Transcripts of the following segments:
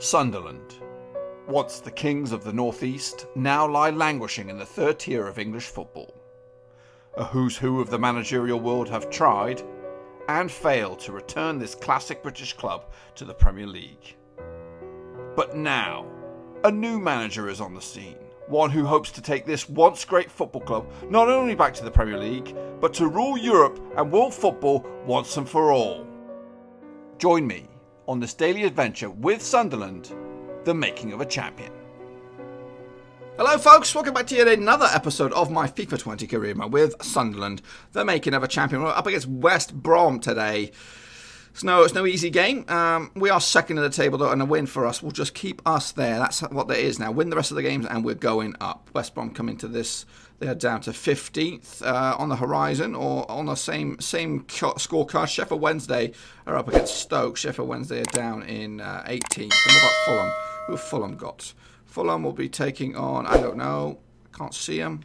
Sunderland, once the kings of the northeast, now lie languishing in the third tier of English football. A who's who of the managerial world have tried and failed to return this classic British club to the Premier League. But now, a new manager is on the scene, one who hopes to take this once great football club not only back to the Premier League, but to rule Europe and world football once and for all. Join me on this daily adventure with Sunderland, the making of a champion. Hello folks, welcome back to yet another episode of my FIFA 20 career mode with Sunderland, the making of a champion. We're up against West Brom today. It's no easy game. We are second in the table though, and a win for us will just keep us there. That's what there is now. Win the rest of the games and we're going up. West Brom come into this. They are down to 15th on the horizon, or on the same scorecard. Sheffield Wednesday are up against Stoke. Sheffield Wednesday are down in 18th. And what about Fulham? Who have Fulham got? Fulham will be taking on, I don't know, I can't see them.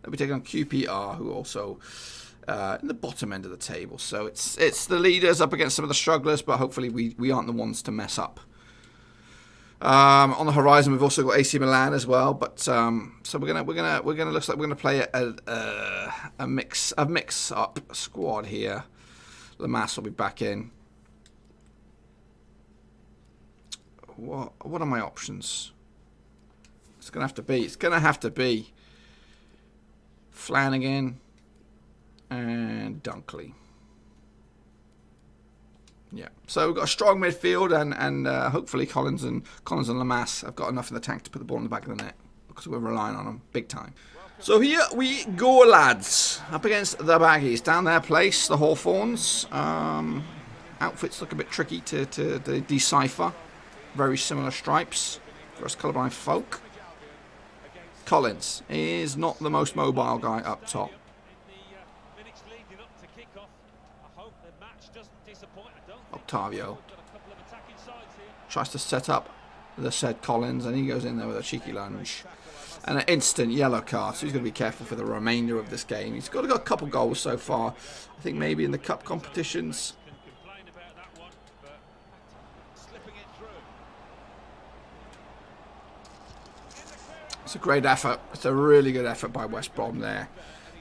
They'll be taking on QPR, who also in the bottom end of the table. So it's the leaders up against some of the strugglers, but hopefully we aren't the ones to mess up. On the horizon, we've also got AC Milan as well, but so we're gonna looks like we're gonna play a mix up squad here. Lamas will be back in. What are my options? It's gonna have to be Flanagan and Dunkley. Yeah, so we've got a strong midfield, and hopefully Collins and Lamas have got enough in the tank to put the ball in the back of the net, because we're relying on them big time. So here we go, lads, up against the Baggies, down their place, the Hawthorns. Outfits look a bit tricky to decipher. Very similar stripes for us colourblind folk. Collins is not the most mobile guy up top. Octavio tries to set up the said Collins, and he goes in there with a cheeky lunge and an instant yellow card, so he's going to be careful for the remainder of this game. He's got a couple goals so far, I think maybe in the cup competitions. It's a great effort. It's a really good effort by West Brom there.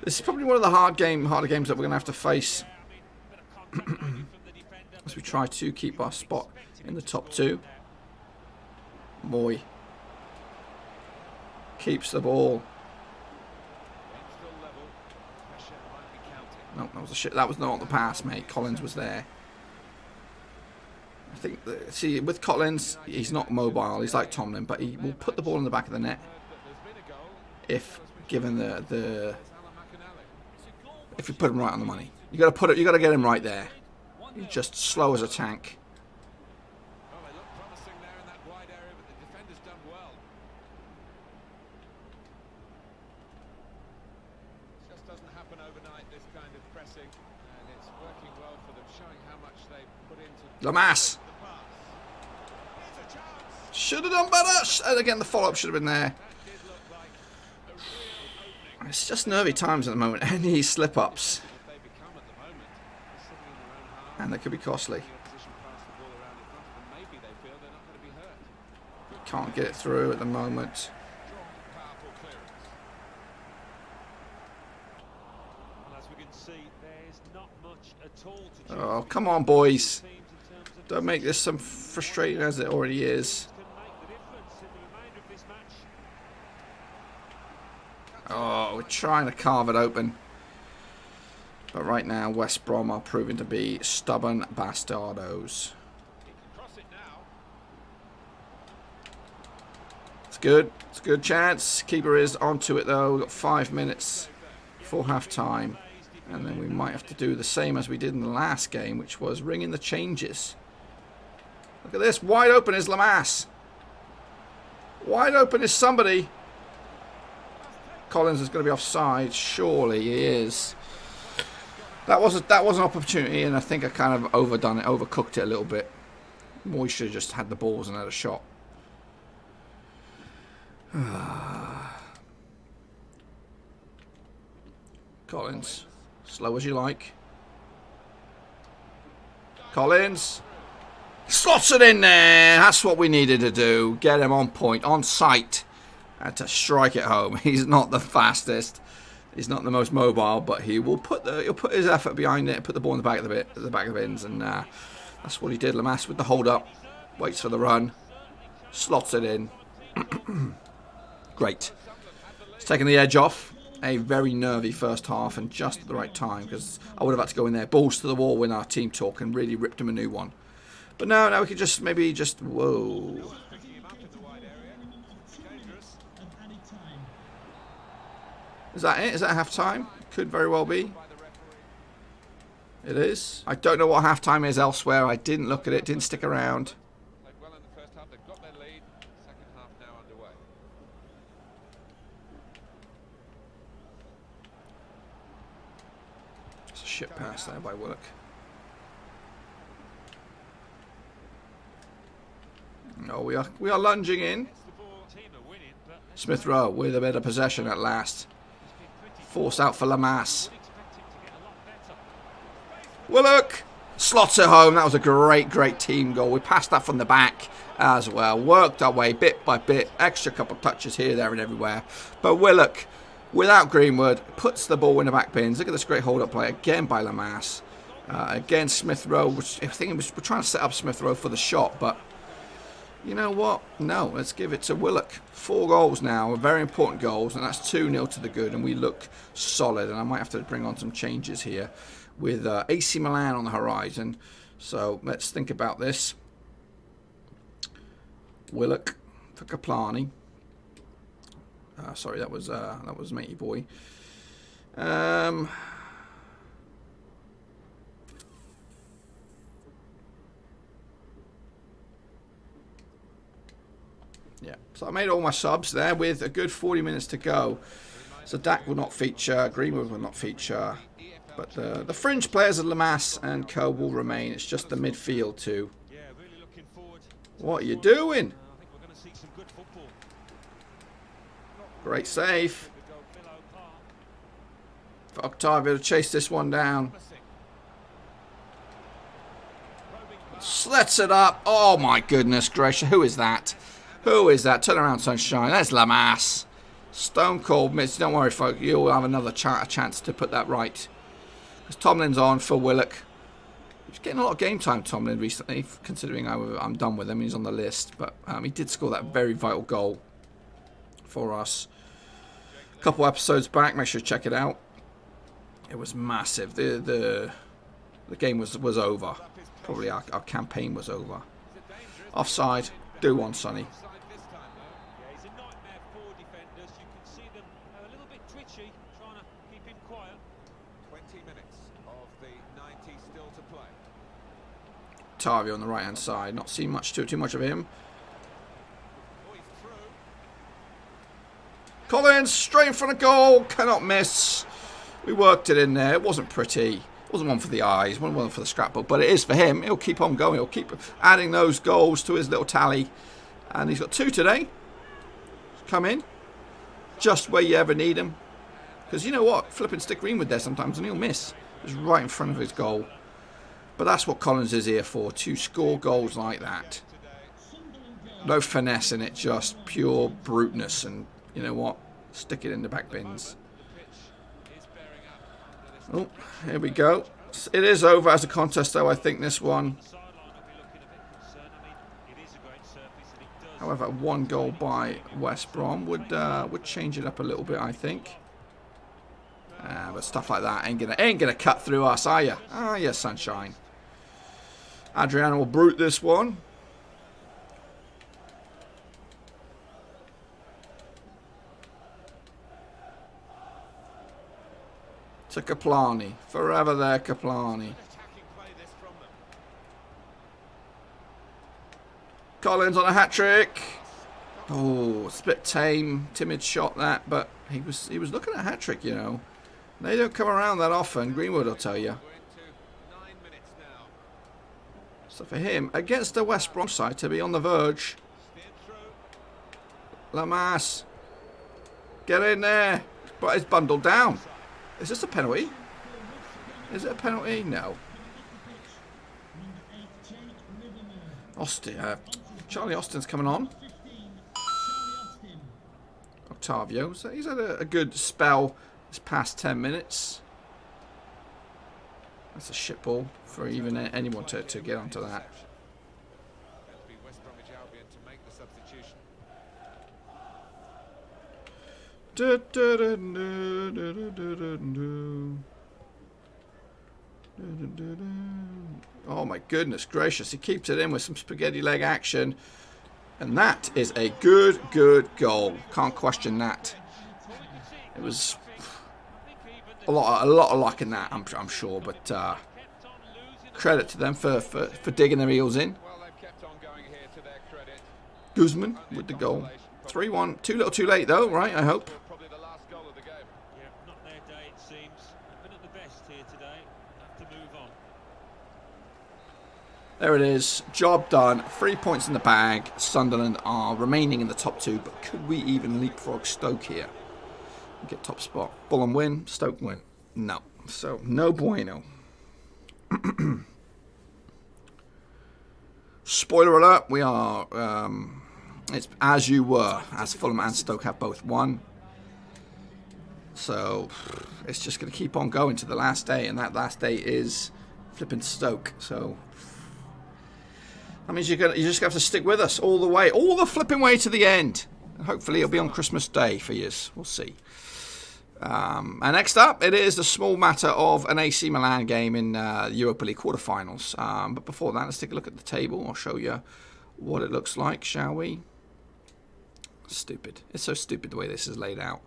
This is probably one of the harder games that we're going to have to face as we try to keep our spot in the top two. Moy keeps the ball. No, that was not the pass, mate. Collins was there. I think see, with Collins, he's not mobile. He's like Tomlin, but he will put the ball in the back of the net if given if you put him right on the money. You got to get him right there. He's just slow as a tank. Just doesn't happen overnight, this kind of pressing, and it's working well for them, showing how much they put into Lamas should have done better, and again the follow-up should have been there. It's just nervy times at the moment. Any slip-ups, and they could be costly. Can't get it through at the moment. Oh, come on, boys. Don't make this so frustrating as it already is. Oh, we're trying to carve it open. But right now, West Brom are proving to be stubborn bastardos. It's good. It's a good chance. Keeper is onto it, though. We've got 5 minutes before half-time. And then we might have to do the same as we did in the last game, which was ring in the changes. Look at this. Wide open is Lamas. Wide open is somebody. Collins is going to be offside. Surely he is. That was an opportunity, and I think I kind of overcooked it a little bit. Moy should have just had the balls and had a shot. Collins, slow as you like. Collins. Slots it in there. That's what we needed to do. Get him on point, on sight, and to strike it home. He's not the fastest. He's not the most mobile, but he'll put his effort behind it. Put the ball in the back of the bins, and that's what he did. Lamas with the hold up, waits for the run, slots it in. Great. It's taking the edge off. A very nervy first half, and just at the right time, because I would have had to go in there balls to the wall when our team talk and really ripped him a new one. But no, now we could just whoa. Is that it? Is that half time? Could very well be. It is. I don't know what half time is elsewhere. I didn't look at it, didn't stick around. It's a shit pass there by Willock. No, we are lunging in. Smith Rowe with a bit of possession at last. Force out for Lamas. Willock slots it home. That was a great team goal. We passed that from the back as well. Worked our way bit by bit. Extra couple of touches here, there and everywhere. But Willock, without Greenwood, puts the ball in the back bins. Look at this great hold-up play again by Lamas. Again, Smith Rowe. I think we're trying to set up Smith Rowe for the shot, but you know what? No, let's give it to Willock. 4 goals now, very important goals, and that's 2-0 to the good, and we look solid. And I might have to bring on some changes here with AC Milan on the horizon. So let's think about this. Willock for Kaplani. Sorry, that was Matey Boy. Yeah, so I made all my subs there with a good 40 minutes to go. So Dak will not feature, Greenwood will not feature, but the fringe players of Lamas and co will remain. It's just the midfield too. What are you doing? Great save. For Octavio to chase this one down. Slets it up. Oh my goodness gracious, who is that? Who is that? Turn around, sunshine. That's Lamas. Stone cold miss. Don't worry, folks. You'll have another chance to put that right. Because Tomlin's on for Willock. He's getting a lot of game time, Tomlin, recently, considering I'm done with him. He's on the list. But he did score that very vital goal for us. A couple episodes back. Make sure to check it out. It was massive. The game was over. Probably our campaign was over. Offside. Do one, Sonny. Tavio on the right hand side, not seeing too much of him. Collins straight in front of goal, cannot miss. We worked it in there. It wasn't pretty. It wasn't one for the eyes, wasn't one for the scrapbook, but it is for him. He'll keep on going. He'll keep adding those goals to his little tally, and he's got 2 today. Come in, just where you ever need him, because you know what, flipping stick Greenwood there sometimes, and he'll miss. It's right in front of his goal. But that's what Collins is here for, to score goals like that. No finesse in it, just pure bruteness. And you know what? Stick it in the back bins. Oh, here we go. It is over as a contest, though, I think, this one. However, 1 goal by West Brom would change it up a little bit, I think. But stuff like that ain't gonna cut through us, are you? Ah, yes, sunshine. Adriano will brute this one. To Kaplani. Forever there, Kaplani. Collins on a hat-trick. Oh, it's a bit tame, timid shot that, but he was looking at a hat-trick, you know. They don't come around that often, Greenwood will tell you. So for him, against the West Brom side, to be on the verge. Lamas. Get in there. But it's bundled down. Is this a penalty? Is it a penalty? No. Charlie Austin's coming on. Octavio. So he's had a good spell this past 10 minutes. That's a shit ball for even anyone to get onto that. Oh my goodness gracious, he keeps it in with some spaghetti leg action, and that is a good goal. Can't question that. It was a lot of luck in that, I'm sure, but credit to them for digging their heels in. Guzman with the goal. 3-1. Too little too late though, right? I hope. There it is. Job done. 3 points in the bag. Sunderland are remaining in the top 2, but could we even leapfrog Stoke here? Get top spot. Fulham win. Stoke win. No. So, no bueno. Spoiler alert. We are... it's as you were, as Fulham and Stoke have both won. So, it's just going to keep on going to the last day, and that last day is flipping Stoke. So... that means you just have to stick with us all the way, all the flipping way to the end. And hopefully it'll be on Christmas Day for you. We'll see. And next up, it is the small matter of an AC Milan game in Europa League quarterfinals. But before that, let's take a look at the table. I'll show you what it looks like, shall we? Stupid. It's so stupid the way this is laid out.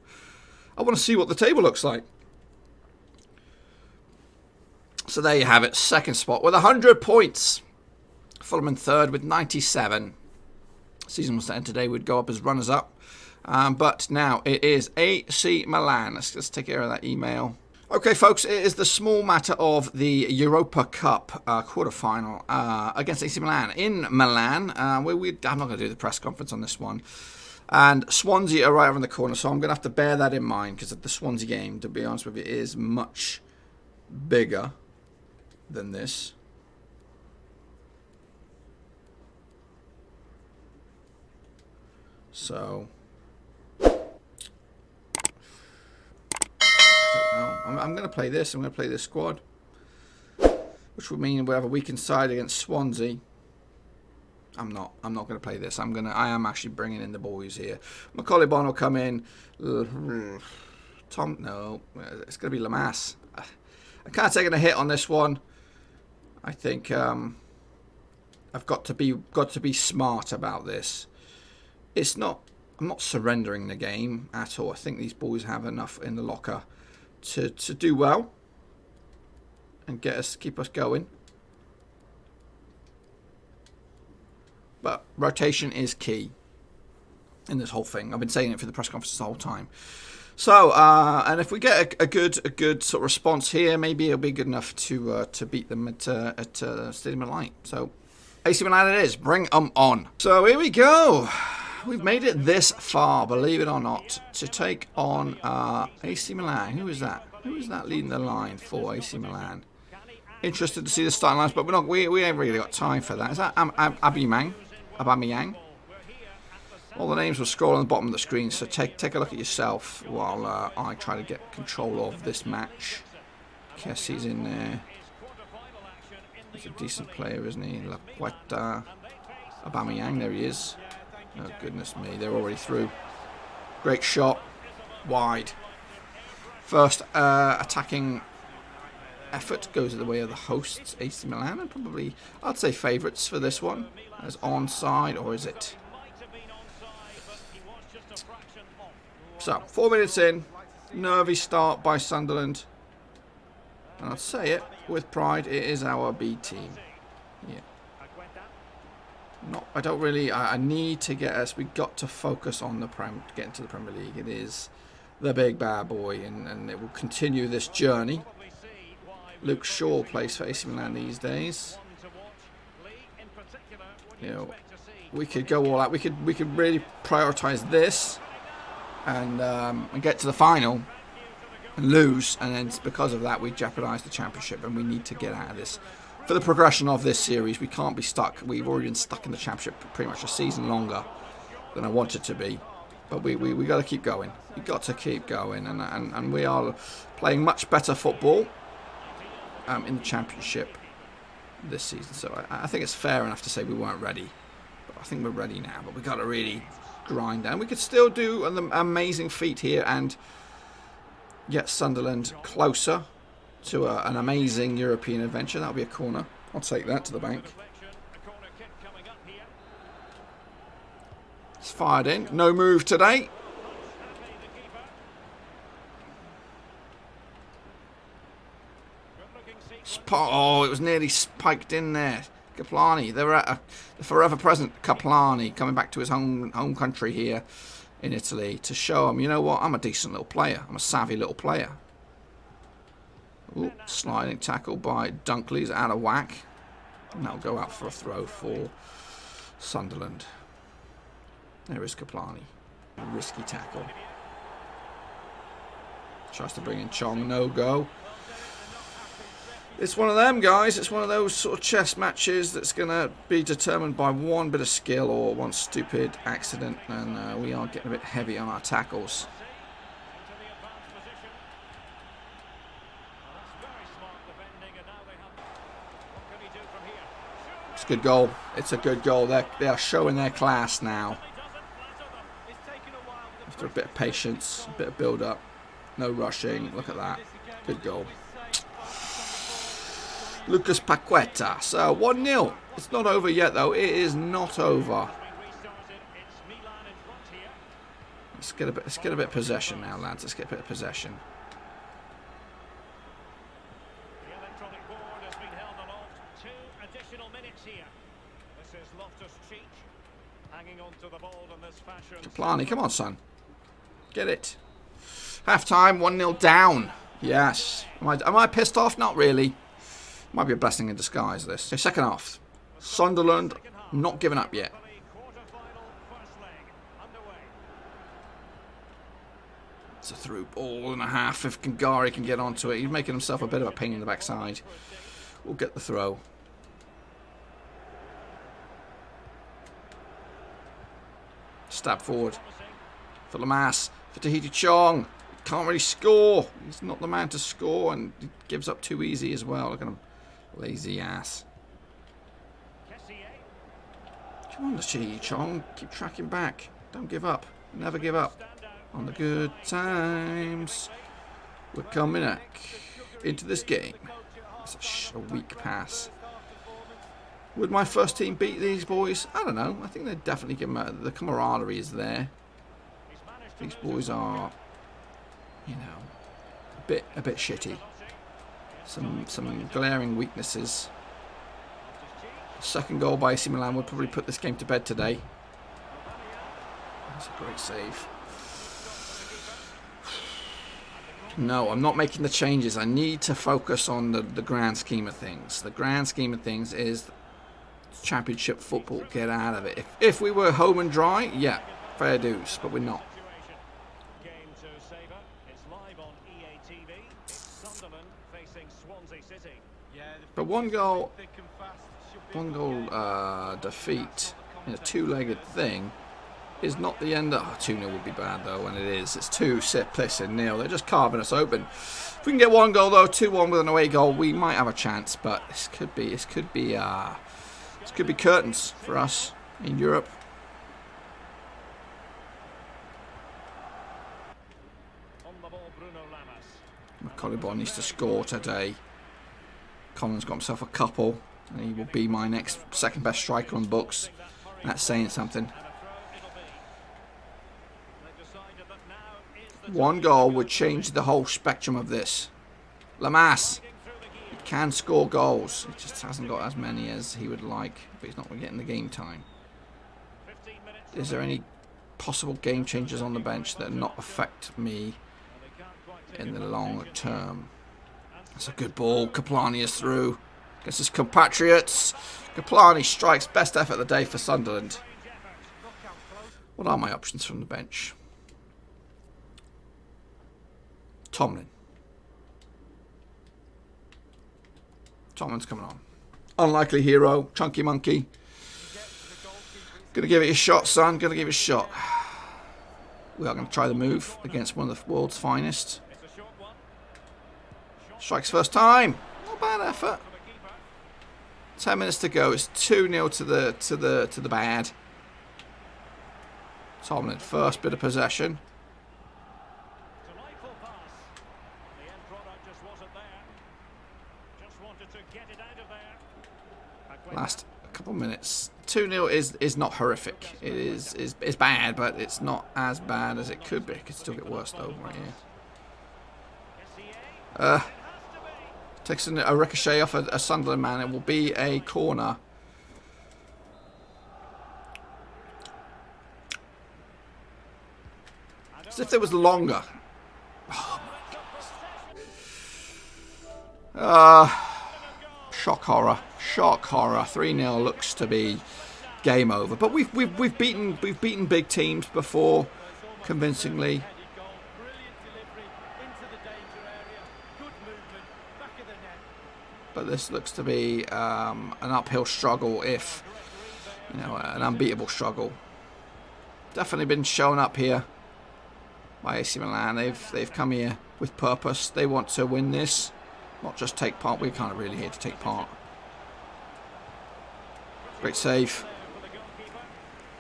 I want to see what the table looks like. So there you have it. Second spot with 100 points. Fulham in third with 97. Season was to end today. We'd go up as runners-up. But now it is AC Milan. Let's take care of that email. Okay, folks, it is the small matter of the Europa Cup quarterfinal against AC Milan in Milan. I'm not going to do the press conference on this one. And Swansea are right around the corner, so I'm going to have to bear that in mind because the Swansea game, to be honest with you, is much bigger than this. So, I don't know. I'm going to play this. I'm going to play this squad, which would mean we have a weakened side against Swansea. I'm not going to play this. I am actually bringing in the boys here. Macaulay Bonne will come in. Tom, no, it's going to be Lamas. I can't take a hit on this one. I think I've got to be smart about this. I'm not surrendering the game at all. I think these boys have enough in the locker to do well and keep us going. But rotation is key in this whole thing. I've been saying it for the press conference the whole time. So, and if we get a good sort of response here, maybe it'll be good enough to beat them at Stadium of Light. So, AC Milan it is. Bring them on. So here we go. We've made it this far, believe it or not, to take on AC Milan. Who is that? Who is that leading the line for AC Milan? Interested to see the starting lines, but we ain't really got time for that. Is that Aubameyang? All the names will scroll on the bottom of the screen, so take a look at yourself while I try to get control of this match. Kessie's in there. He's a decent player, isn't he? Aubameyang, there he is. Oh, goodness me, they're already through. Great shot. Wide. First attacking effort goes the way of the hosts, AC Milan, and probably, I'd say, favourites for this one. As onside, or is it? So, 4 minutes in. Nervy start by Sunderland. And I'll say it with pride, it is our B team. Yeah. I need to get us, we got to focus on get into the Premier League. It is the big bad boy, and it will continue this journey. Luke Shaw plays for AC Milan these days. You know, we could go all out. We could really prioritise this and get to the final and lose, and then because of that we jeopardise the championship, and we need to get out of this for the progression of this series. We can't be stuck. We've already been stuck in the Championship pretty much a season longer than I want it to be. But we got to keep going. We've got to keep going. And we are playing much better football in the Championship this season. So I think it's fair enough to say we weren't ready. But I think we're ready now. But we've got to really grind down. We could still do an amazing feat here and get Sunderland closer to an amazing European adventure. That'll be a corner. I'll take that to the bank. It's fired in. No move today. Oh, it was nearly spiked in there. Kaplani. They were at the forever present Kaplani coming back to his home country here in Italy to show him, you know what, I'm a decent little player. I'm a savvy little player. Ooh, sliding tackle by Dunkley's out of whack. And that'll go out for a throw for Sunderland. There is Kaplani. Risky tackle. Tries to bring in Chong. No go. It's one of them, guys. It's one of those sort of chess matches that's going to be determined by one bit of skill or one stupid accident. And we are getting a bit heavy on our tackles. It's a good goal. It's a good goal. They are showing their class now. After a bit of patience, a bit of build-up. No rushing. Look at that. Good goal. Lucas Paqueta. So 1-0. It's not over yet, though. It is not over. Let's get a bit of possession now, lads. Let's get a bit of possession. The electronic board has been held aloft. 2 additional minutes here. This is Loftus-Cheek hanging on to the ball in this fashion. Kaplani, come on, son. Get it. Half time, 1-0 down. Yes. Am I pissed off? Not really. Might be a blessing in disguise, this. So second half. Sunderland not giving up yet. It's a through ball and a half. If Kangari can get onto it, he's making himself a bit of a pain in the backside. We'll get the throw. Stab forward. For Lamas. For Tahiti Chong. Can't really score. He's not the man to score and he gives up too easy as well. Look at him. Lazy ass. Come on, Tahiti Chong. Keep tracking back. Don't give up. Never give up. On the good times. We're coming back into this game. It's a weak pass. Would my first team beat these boys? I don't know. I think they'd definitely give them the camaraderie is there. These boys are, you know, a bit shitty. Some glaring weaknesses. Second goal by AC Milan would probably put this game to bed today. That's a great save. No, I'm not making the changes. I need to focus on the grand scheme of things. The grand scheme of things is Championship football. Get out of it. If we were home and dry, yeah, fair dues, but we're not. But one goal defeat in a two-legged thing is not the end. 2-0 would be bad though, and it is. It's 2-0. They're just carving us open. If we can get one goal though, 2-1 with an away goal, we might have a chance. But this could be curtains for us in Europe. Macolibon needs to score today. Colin's got himself a couple, and he will be my next second best striker on books. That's saying something. One goal would change the whole spectrum of this. Lamas, he can score goals. He just hasn't got as many as he would like, but he's not getting the game time. Is there any possible game changers on the bench that not affect me in the long term? That's a good ball. Kaplani is through. Against his compatriots. Kaplani strikes. Best effort of the day for Sunderland. What are my options from the bench? Tomlin's coming on. Unlikely hero, Chunky Monkey. Gonna give it a shot, son. Gonna give it a shot. We are going to try the move against one of the world's finest. Strikes first time. Not bad effort. 10 minutes to go. It's 2-0 to the bad. Tomlin, first bit of possession. Last couple of minutes. 2-0 is not horrific. It is bad, but it's not as bad as it could be. It could still get worse though, right here. Takes a ricochet off a Sunderland man. It will be a corner. As if it was longer. Shock horror. Shock horror. 3-0 looks to be game over. But we've beaten big teams before convincingly. But this looks to be an uphill struggle, if you know, an unbeatable struggle. Definitely been shown up here by AC Milan. They've come here with purpose. They want to win this, not just take part. We're kind of really here to take part. Great save.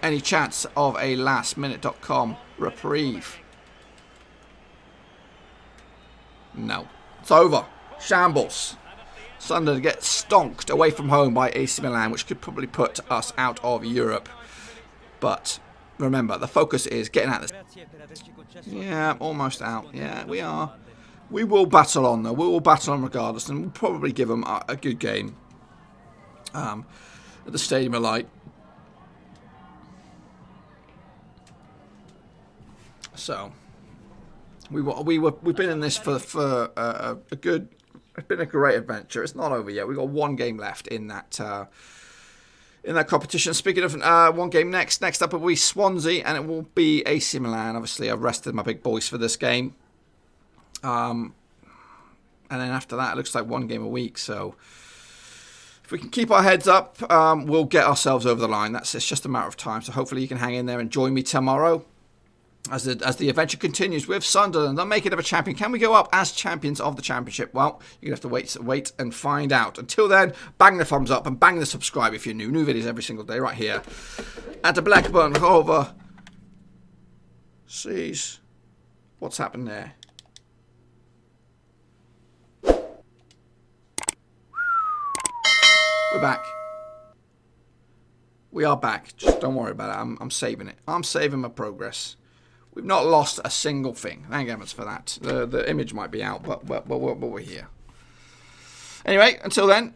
Any chance of a lastminute.com reprieve? No. It's over. Shambles. Sunderland get stonked away from home by AC Milan, which could probably put us out of Europe. But remember, the focus is getting out of this. Yeah, almost out. Yeah, we are. We will battle on, though. We will battle on regardless, and we'll probably give them a good game at the Stadium of Light. So we've been in this for a good. It's been a great adventure. It's not over yet. We've got one game left in that competition. Speaking of one game next up will be Swansea, and it will be AC Milan. Obviously, I've rested my big boys for this game. And then after that, it looks like one game a week. So if we can keep our heads up, we'll get ourselves over the line. It's just a matter of time. So hopefully you can hang in there and join me tomorrow as the adventure continues with Sunderland. They'll make it of a champion. Can we go up as champions of the championship? Well, you're going to have to wait and find out. Until then, bang the thumbs up and bang the subscribe if you're new. New videos every single day right here at the Blackburn Rover. Sees what's happened there. We're back. We are back. Just don't worry about it. I'm saving it. I'm saving my progress. We've not lost a single thing. Thank heavens for that. The image might be out, but we're here. Anyway, until then,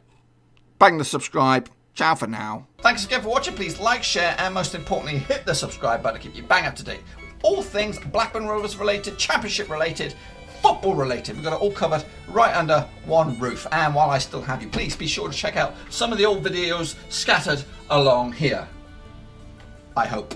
bang the subscribe. Ciao for now. Thanks again for watching. Please like, share, and most importantly, hit the subscribe button to keep you bang up to date with all things Blackburn Rovers related, championship related, football related. We've got it all covered right under one roof. And while I still have you, please be sure to check out some of the old videos scattered along here. I hope.